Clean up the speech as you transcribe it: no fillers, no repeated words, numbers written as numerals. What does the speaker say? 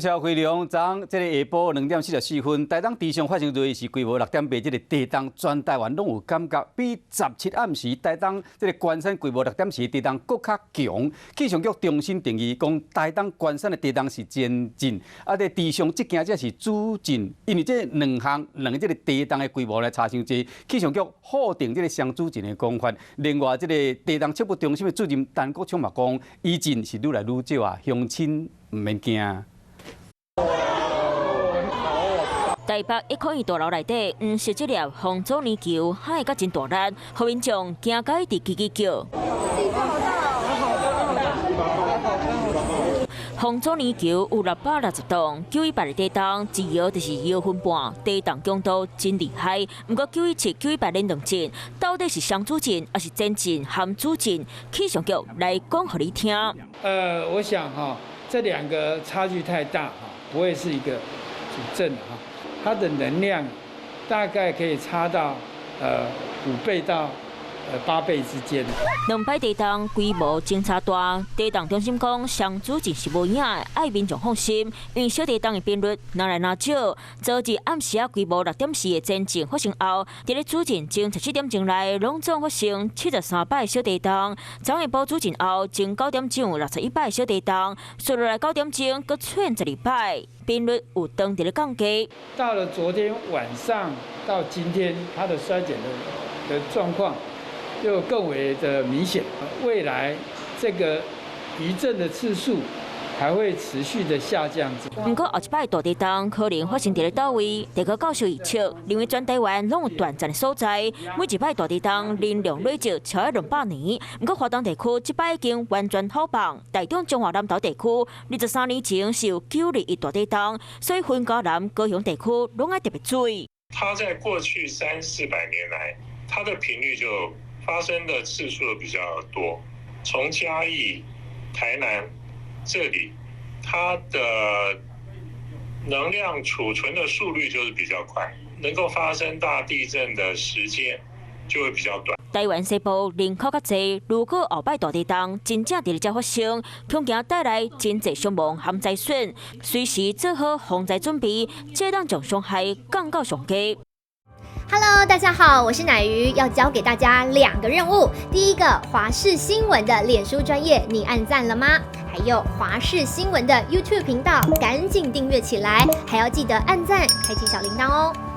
各位回量，昨下晡2:44，台东地上发生热是规模6.8，地动全台湾拢有感觉，比17暗时台东关山规模6.4地动搁较强。气象局重新定义，讲台东关山的地动是前震，地上这件才是主震，因为两个地动的规模来差伤济。气象局否定双主震的讲法。另外，地动测不中心的主任陈国昌嘛讲，余震是愈来愈少啊，乡亲唔免惊。 台北一块大楼内底，黄色这粒红枣泥球，海甲真大力，互民众惊到一直叽叽叫。红枣泥球有660栋，918的地动，自摇就是摇分半，地动强度真厉害。不过917、918连动震，到底是双主震还是前震含主震？气象局来讲给你听。我想这两个差距太大不会是一个主震它的能量大概可以差到5倍到8倍之间。两摆地动规模真差大，地动中心讲双主震是无影的，爱民众放心，因为小地动的频率哪来哪少。早日暗时规模6.4的前震发生后，伫咧主震前17点钟内拢总发生73摆小地动。昨下晡主震后，前9点钟61摆小地动，随落来9点钟搁出现12摆。 频率有当地的降低。到了昨天晚上到今天，它的衰减的状况又更为的明显。未来这个余震的次数还会持续的下降。不过后一摆大地动可能发生在倒位？地科教授预测，因为全台湾拢有短暂的所在，每一摆大地动能量累积超过200年。不过华东地区这摆已经完全好放，台中中华南投地区23年前是有921大地动，所以云嘉南、高雄地区拢爱特别注意。它在过去300-400年来，它的频率就发生的次数比较多。从嘉义、台南这里，它的能量储存的速率就是比较快，能够发生大地震的时间就会比较短。台湾西部人口较济，如果后摆大地动真正伫咧遮发生，恐惊带来真济伤亡和灾损，随时做好防灾准备，这当将伤害降到上低。Hello， 大家好，我是乃瑜，要教给大家2个任务。第一个，华视新闻的脸书专页，你按赞了吗？还有华视新闻的 YouTube 频道，赶紧订阅起来，还要记得按赞，开启小铃铛哦。